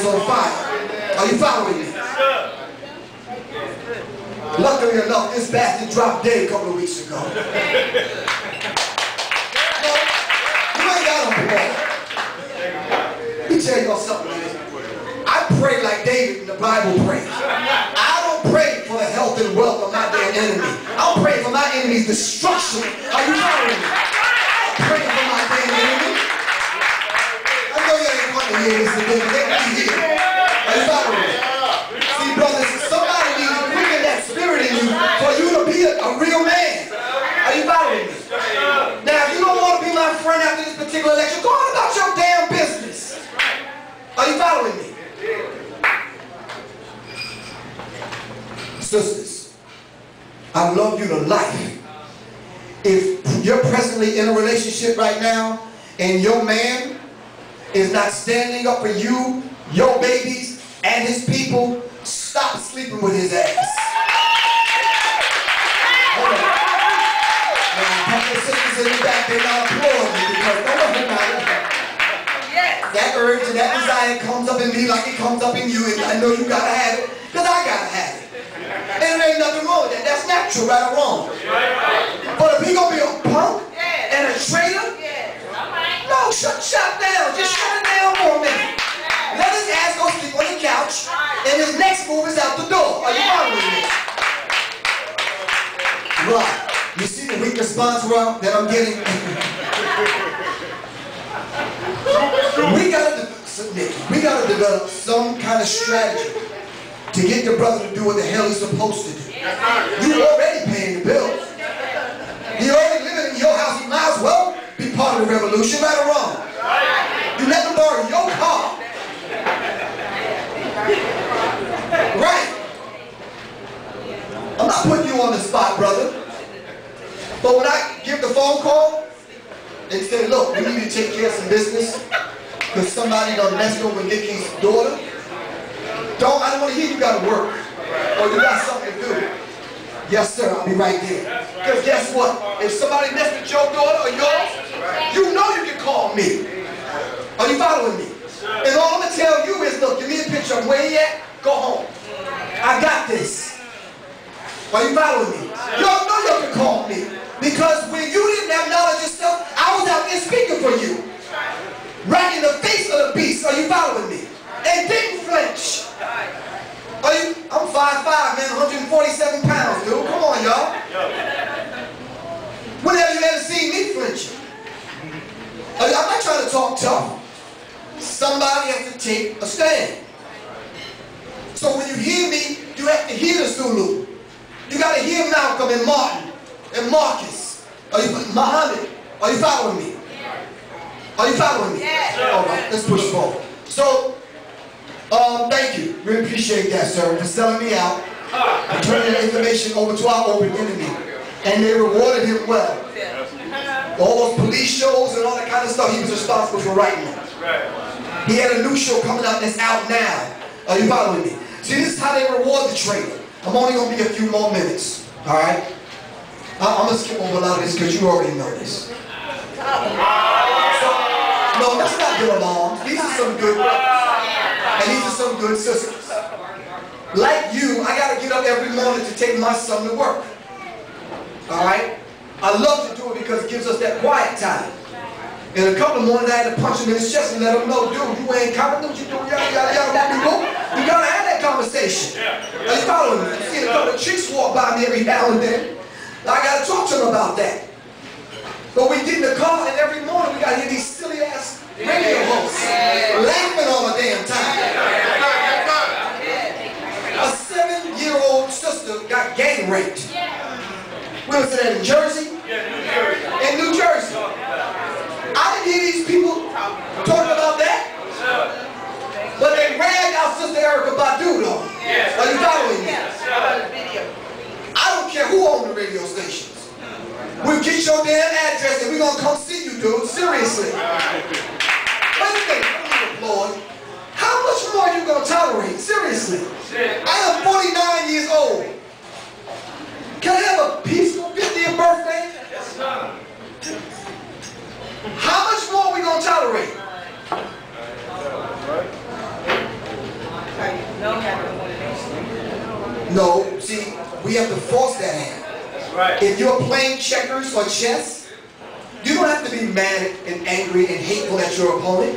on fire. Are you following me? Luckily enough, this bastard dropped dead a couple of weeks ago. No, you ain't got to applaud. Let me tell y'all something, man. I pray like David in the Bible prays. I don't pray for the health and wealth of my damn enemy. I'm praying for my enemy's destruction. Are you following me? I'm praying for my damn enemy. I know you ain't going to hear this today, but they will be here. Are you following me? See, brothers, somebody needs to quicken that spirit in you for you to be a real man. Are you following me? Now, if you don't want to be my friend after this particular lecture, go on about your damn business. Are you following me? Sisters, I love you to life. If you're presently in a relationship right now and your man is not standing up for you, your babies, and his people, stop sleeping with his ass. Hold on. Now, a couple of sisters in the back, they're not applauding me because don't let them out. That urge and that desire comes up in me like it comes up in you, and I know you gotta have it, because I gotta have it. And there ain't nothing wrong with that. That's natural, right or wrong. But if he gonna be a punk and a traitor, no, shut down. Just shut it down for a minute. Let his ass go sleep on the couch, and his next move is out the door. Are you following me? Right. You see the weak response that I'm getting? We gotta develop some kind of strategy to get the brother to do what the hell he's supposed to do. You already paying the bills. You already living in your house. You might as well be part of the revolution, right or wrong. You let them borrow your car. Right. I'm not putting you on the spot, brother. But when I give the phone call and say, look, we need to take care of some business because somebody done messed over Nikki's daughter, I don't want to hear you got to work or you got something to do. Yes, sir, I'll be right there. Because guess what? If somebody messed with your daughter or yours, you know you can call me. Are you following me? And all I'm going to tell you is, look, give me a picture of where he at, go home. I got this. Are you following me? You don't know you can call me. Because when you didn't have knowledge of stuff, I was out there speaking for you. Right in the face of the beast. Are you following me? And didn't flinch. I'm 5'5", man, 147 pounds, dude. Come on, y'all. When have you ever seen me flinching? I'm not trying to talk tough. Somebody has to take a stand. So when you hear me, you have to hear the Zulu. You got to hear Malcolm and Martin and Marcus. Muhammad. Are you following me? Are you following me? All right, let's push forward. So, thank you. Really appreciate that, sir, for selling me out and turning the information over to our open enemy. And they rewarded him well. All those police shows and all that kind of stuff, he was responsible for writing them. He had a new show coming out that's out now. Are you following me? See, this is how they reward the traitor. I'm only going to be a few more minutes. All right? I'm going to skip over a lot of this because you already know this. So, no, let's not get along. These are some good brothers. And these are some good sisters. Like you, I got to get up every morning to take my son to work. All right? I love to do it because it gives us that quiet time. In a couple of mornings, I had to punch him in his chest and let him know, dude, you ain't competent, you doing yada, yada, yada, what we go? You got to have that conversation. Are you following me? You see a couple of chicks walk by me every now and then. I got to talk to them about that. But we get in the car and every morning we got to hear these silly ass radio hosts laughing all the damn time. A 7-year-old sister got gang raped. Where was that, in Jersey? In New Jersey. I didn't hear these people talking about that. But they ragged our sister Erica Badu though. Are you following me? I don't care who owns the radio stations. We'll get your damn address and we're going to come see you, dude. Seriously. Wait a minute. Lord. How much more are you going to tolerate? Seriously. I am 49 years old. Can I have a peaceful 50th birthday? How much more are we going to tolerate? No, see, we have to force that hand. Right. If you're playing checkers or chess, you don't have to be mad and angry and hateful at your opponent.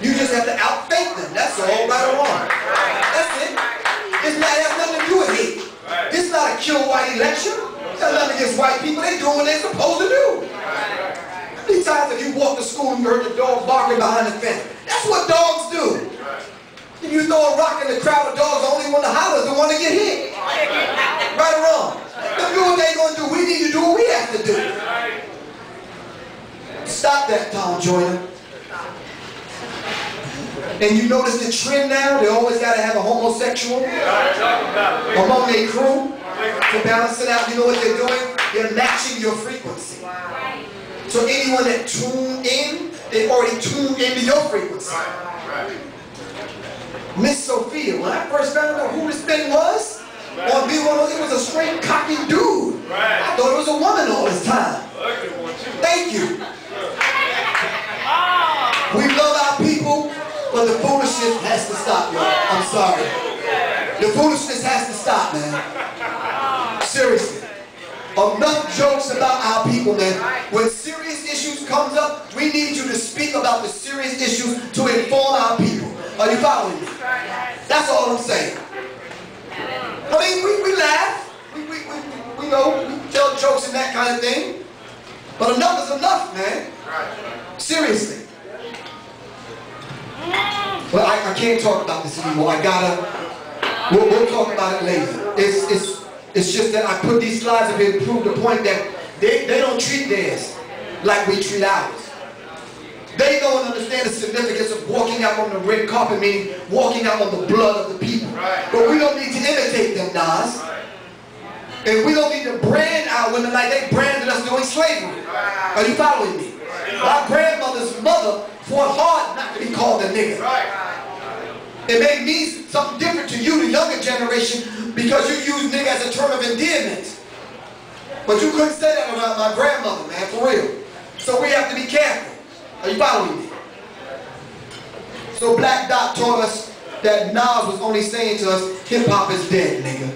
You just have to outthink them. That's all, right or wrong. That's it. It's not, it has nothing to do with hate. It's not a kill white election. It's not nothing against white people. They doing what they're supposed to do. How many times have you walked to school and you heard the dog barking behind the fence? That's what dogs do. If you throw a rock in the crowd of dogs, the only one to holler is the one to get hit. Right or wrong? Them do what they gonna do. We need to do what we have to do. Stop that, Tom Joyner. And you notice the trend now? They always gotta have a homosexual among their crew to balance it out. You know what they're doing? They're matching your frequency. So anyone that tuned in, they already tuned into your frequency. Miss Sophia, when I first found out who this thing was, on B1, it was a straight cocky dude. I thought it was a woman all this time. Thank you. We love our people, but the foolishness has to stop, y'all. I'm sorry. The foolishness has to stop, man. Seriously. Enough jokes about our people, man. When serious issues comes up, we need you to speak about the serious issues to inform our people. Are you following me? That's all I'm saying. I mean, we laugh. We know, we tell jokes and that kind of thing. But enough is enough, man. Seriously. Well, I can't talk about this anymore. I gotta, we'll talk about it later. It's just that I put these slides up here to prove the point that they don't treat theirs like we treat ours. They don't understand the significance of walking out on the red carpet, meaning walking out on the blood of the people. But we don't need to imitate them, Nas. And we don't need to brand our women like they branded us doing slavery. Are you following me? My grandmother's mother fought hard not to be called a nigger. It may mean something different to you, the younger generation, because you use nigga as a term of endearment. But you couldn't say that about my grandmother, man, for real. So we have to be careful. Are you following me? So Black Dot taught us that Nas was only saying to us, hip-hop is dead, nigga.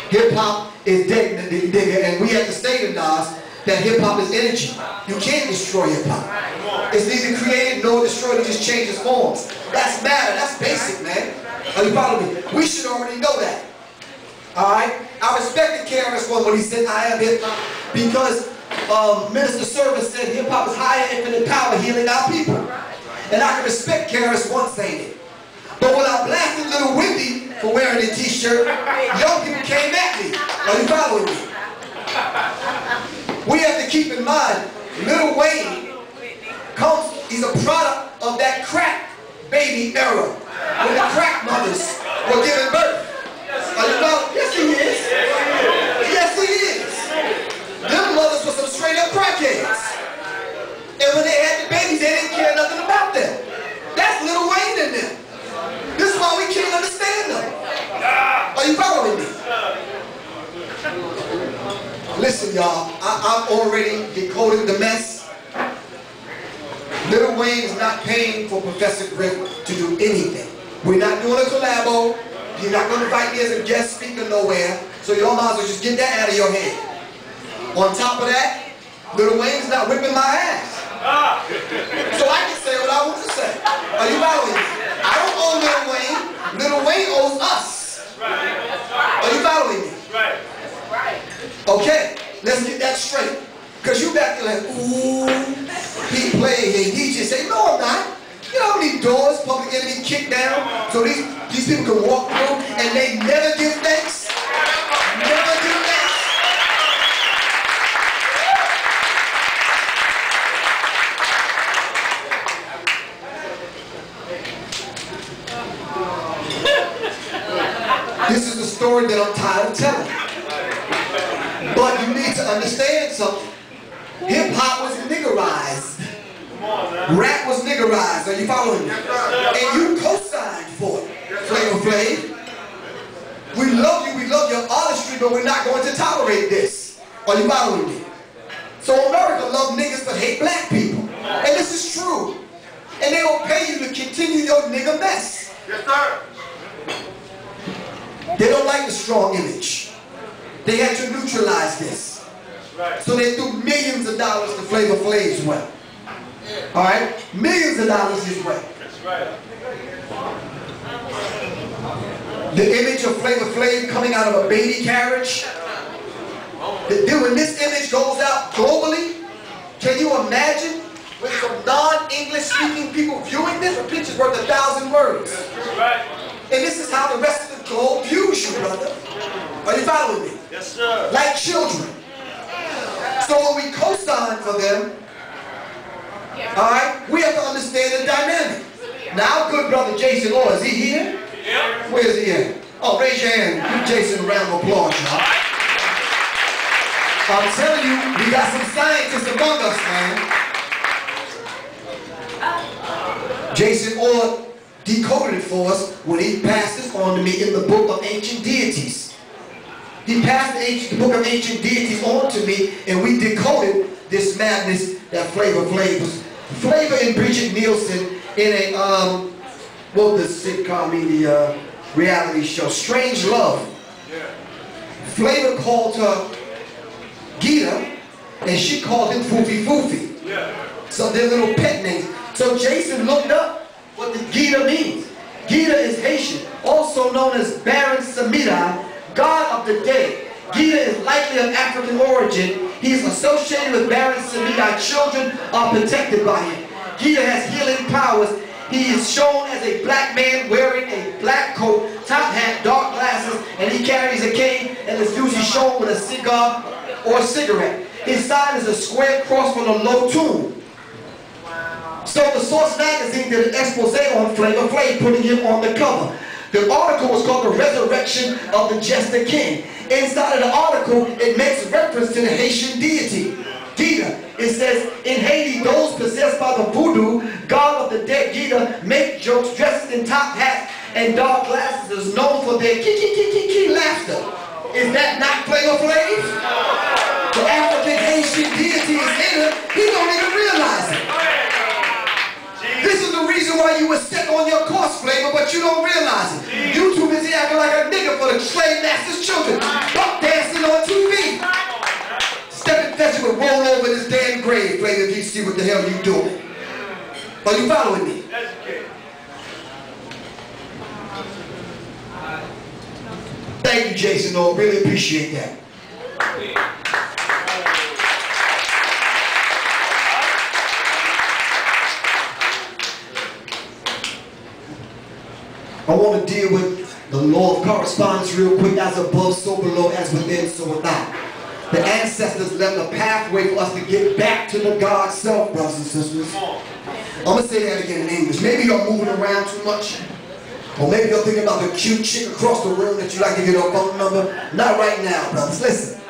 Hip-hop is dead, nigga. And we have to say to Nas that hip-hop is energy. You can't destroy hip-hop. It's neither created nor destroyed, it just changes forms. That's matter, that's basic, man. Are you following me? We should already know that. Alright? I respected KRS One when he said, I am hip-hop, because Minister Service said hip-hop is higher infinite power healing our people. And I can respect KRS One saying it. But when I blasted Little Wendy for wearing a t-shirt, young people came at me. Are you following me? We have to keep in mind, Lil Wayne he's a product of that crack baby era, when the crack mothers were giving birth. Are you following? Yes, he is. Yes, he is. Them mothers were some straight up crackheads. And when they had the babies, they didn't care nothing about them. That's Lil Wayne in them. This is why we can't understand them. Are you following me? Listen, y'all, I've already decoded the mess. Lil Wayne is not paying for Professor Griff to do anything. We're not doing a collabo. You're not going to invite me as a guest speaker nowhere. So y'all might as well just get that out of your head. On top of that, Lil Wayne's not whipping my ass. So I can say what I want to say. Are you following me? I don't owe Lil Wayne. Lil Wayne owes us. Are you following me? Okay, let's get that straight. Because you back there like, ooh, he playing here. He just say, no, I'm not. You know how many doors Public Enemy kicked down so these people can walk through and they never give thanks? Never give thanks. This is the story that I'm tired of telling. But you need to understand something. Hip-hop was niggerized. Rap was niggerized. Are you following me? And you co-signed for it. Flavor Flav. We love you, we love your artistry, but we're not going to tolerate this. Are you following me? So America loves niggas but hate black people. And this is true. And they will pay you to continue your nigga mess. Yes, sir. They don't like like a strong image. They had to neutralize this. So they threw millions of dollars to Flavor Flav's way. Alright? Millions of dollars his way. The image of Flavor Flav coming out of a baby carriage. When this image goes out globally, can you imagine with some non-English speaking people viewing this? A picture's worth 1,000 words. And this is how the rest of the globe views you, brother. Are you following me? Yes, sir. Like children. So when we co-sign for them, alright, we have to understand the dynamic. Now, good brother Jason Orr, is he here? Yeah. Where is he at? Oh, raise your hand. Give Jason a round of applause, y'all. I'm telling you, we got some scientists among us, man. Jason Orr decoded it for us when he passed this on to me in the book of ancient deities. He passed the book of ancient deities on to me, and we decoded this madness that Flavor Flav was. Flavor and Bridget Nielsen in a what the sitcom, the reality show, Strange Love. Flavor called her Gita, and she called him Foofy Foofy. So they're little pet names. So Jason looked up what the Gita means. Gita is Haitian, also known as Baron Samedi, god of the dead. Gita is likely of African origin. He is associated with Baron Samedi. Children are protected by him. Gita has healing powers. He is shown as a black man wearing a black coat, top hat, dark glasses, and he carries a cane and is usually shown with a cigar or cigarette. His sign is a square cross with a low tomb. So the Source magazine did an expose on Flavor Flav, putting him on the cover. The article was called The Resurrection of the Jester King. Inside of the article, it makes reference to the Haitian deity, Gita. It says, in Haiti, those possessed by the voodoo, god of the dead Gita, make jokes dressed in top hats and dark glasses, is known for their kiki laughter. Is that not Flavor Flav? The African Haitian deity is in him. He don't even realize it. This is the reason why you were set on your course, Flavor, but you don't realize it. You too busy acting like a nigga for the slave master's children. Buck dancing on TV. Step and fetch would roll over this damn grave, Flavor, if you see what the hell you doing. Are you following me? Thank you, Jason. I really appreciate that. I want to deal with the law of correspondence real quick. As above, so below, as within, so without. The ancestors left a pathway for us to get back to the God self, brothers and sisters. I'm going to say that again in English. Maybe you're moving around too much. Or maybe you're thinking about the cute chick across the room that you like to get her phone number. Not right now, brothers. Listen.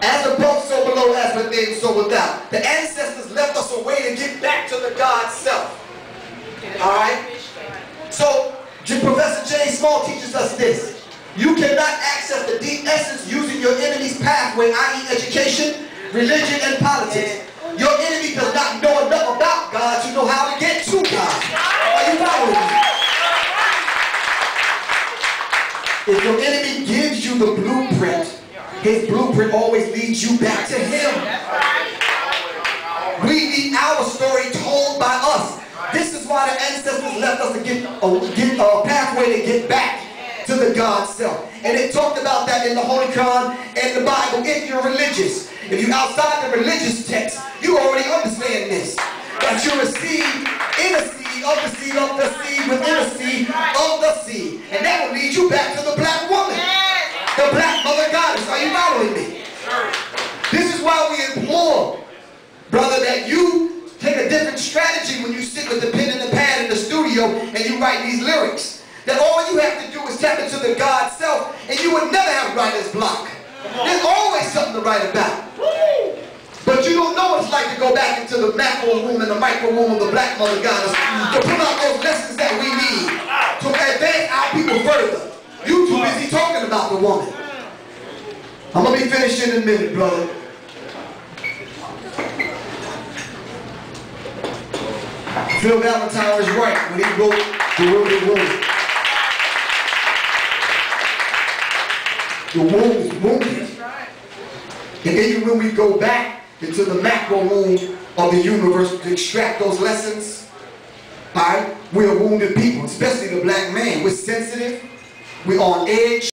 As above, so below, as within, so without. The ancestors left us a way to get back to the God self. Alright? So, Professor J. Small teaches us this. You cannot access the deep essence using your enemy's pathway, i.e. education, religion, and politics. Your enemy does not know enough about God to know how to get to God. Are you following me? If your enemy gives you the blueprint, his blueprint always leads you back to him. We need our story told by us. This is why the ancestors left us to get a pathway to get back to the God self. And it talked about that in the Holy Quran and the Bible. If you're religious, if you're outside the religious text, you already understand this. That you're a seed in a seed of the seed of the seed within a seed of the seed. And that will lead you back to the black woman. The black mother goddess. Are you following me? This is why we implore, brother, that you take a different strategy when you sit with the pen and the pad in the studio and you write these lyrics. That all you have to do is tap into the God self and you would never have writer's block. There's always something to write about. But you don't know what it's like to go back into the macro womb and the micro womb of the black mother goddess to pull out those lessons that we need to advance our people further. You too busy talking about the woman. I'm going to be finished in a minute, brother. Phil Valentine was right when he wrote The Wounded Woman. The womb is wounded. And even when we go back into the macro womb of the universe to extract those lessons, alright, we're wounded people, especially the black man. We're sensitive, we're on edge.